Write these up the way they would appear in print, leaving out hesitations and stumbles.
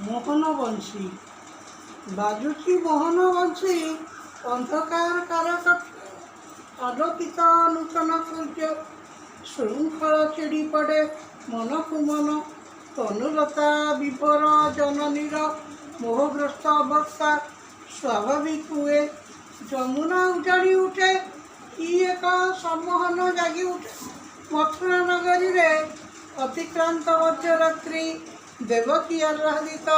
মোহন বংশী বাজুচি মোহন বংশী অন্ধকার কারকক্ষ আলোকিত নূতন সূর্য শৃঙ্খল চিড়ি পড়ে মনকু মন তনুলতা বিভোর জননীর মোহগ্রস্ত অবস্থা স্বাভাবিক হুয়ে যমুনা উজাড়ি উঠে কি এক সম্মোহন জাগি উঠে মথুরা নগরীরে অতিক্রান্ত মধ্যরাত্রি দেবকী আহ্লাদিত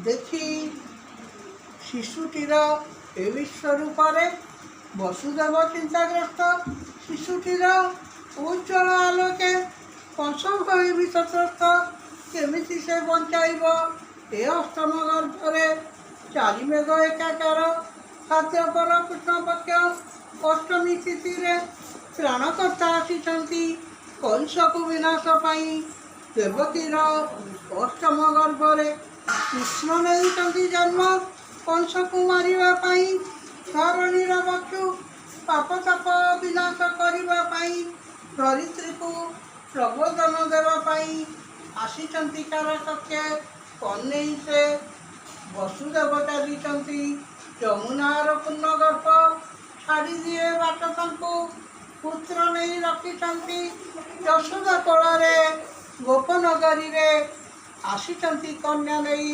দেখি শিশুটির এ বিশ্বরূপরে বসুদেব চিন্তাগ্রস্ত শিশুটির উজ্জ্বল আলোকে কংসভয় বিতস্ত কেমিতি সে বঞ্চাইব এ অষ্টম গর্ভরে চারি মেঘ একাକାର ভাদ্রপর কৃষ্ণপক্ষ অষ্টমী ତିଥିରେ ତ୍ରାଣକର୍ତ୍ତା ଆସିଛନ୍ତି କଂସକୁ ବିନାଶ ପାଇଁ। ଦେବକୀର ଅଷ୍ଟମ ଗର୍ଭରେ କୃଷ୍ଣ ନେଇଛନ୍ତି ଜନ୍ମ କଂସକୁ ମାରିବା ପାଇଁ। ଧରଣୀର ବକ୍ଷୁ ପାପ ତାପ ବିନାଶ କରିବା ପାଇଁ ଧରିତ୍ରୀକୁ ପ୍ରବୋଧନ ଦେବା ପାଇଁ ଆସିଛନ୍ତି କାରକକ୍ଷେ କନେଇ ସେ ବସୁଦେବ ଚାଲିଛନ୍ତି ଯମୁନାର ପୂର୍ଣ୍ଣ ଗର୍ଭ ଛାଡ଼ି ଦିଏ ବାଟ ତାଙ୍କୁ ପୁତ୍ର ନେଇ ରଖିଛନ୍ତି ଯଶୋଦା କୋଳରେ ଗୋପନଗରୀରେ ଆସିଛନ୍ତି କନ୍ୟା ନେଇ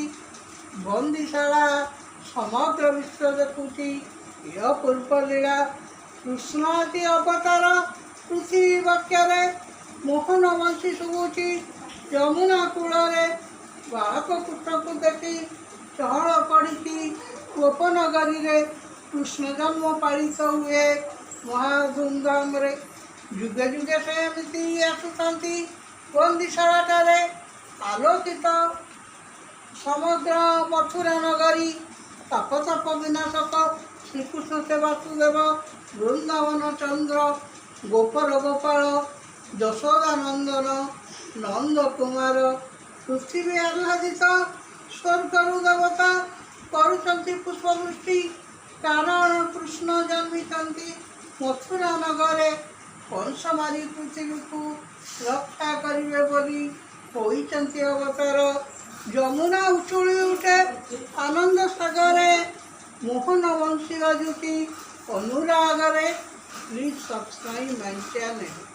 ବନ୍ଦୀଶାଳା ସମଗ୍ର ବିଶ୍ୱ ଦେଖୁଛି ଏ ପୂର୍ବ ଲୀଳା କୃଷ୍ଣ ଆଦି ଅବତାର ପୃଥିବୀ ବକ୍ଷରେ ମୋହନ ବଂଶୀ ଶୁଭୁଛି ଯମୁନା କୂଳରେ ବାଳକ କୃଷ୍ଣକୁ ଦେଖି ଚହଳ ପଡ଼ିଛି ଗୋପନଗରୀରେ କୃଷ୍ଣ ଜନ୍ମ ପାଳିତ ହୁଏ ମହା ଧୁମଧାମରେ ଯୁଗେ ଯୁଗେ ସେ ଏମିତି ଆସୁଛନ୍ତି ବନ୍ଦୀଶାଳାଠାରେ ଆଲୋକିତ ସମଗ୍ର ମଥୁରା ନଗରୀ ତାପ ତାପ ବିନାଶକ ଶ୍ରୀକୃଷ୍ଣ ସେ ବାସୁଦେବ ବୃନ୍ଦାବନ ଚନ୍ଦ୍ର ଗୋପର ଗୋପାଳ ଯଶୋଦାନନ୍ଦନ ନନ୍ଦ କୁମାର ପୃଥିବୀ ଆହ୍ଲାଦିତ ସ୍ୱର୍ଗରୁ ଦେବତା କରୁଛନ୍ତି ପୁଷ୍ପବୃଷ୍ଟି କାରଣ କୃଷ୍ଣ ଜନ୍ମିଛନ୍ତି ମଥୁରା ନଗରେ କଂସ ମାରି ପୃଥିବୀକୁ ରକ୍ଷା କରିବେ ବୋଲି ହୋଇଛନ୍ତି ଅବତାର। ଯମୁନା ଉଛୁଳି ଉଠେ ଆନନ୍ଦ ସାଗରେ ମୋହନ ବଂଶୀ ବାଜୁଛି ଅନୁରାଗରେ। Please subscribe my channel.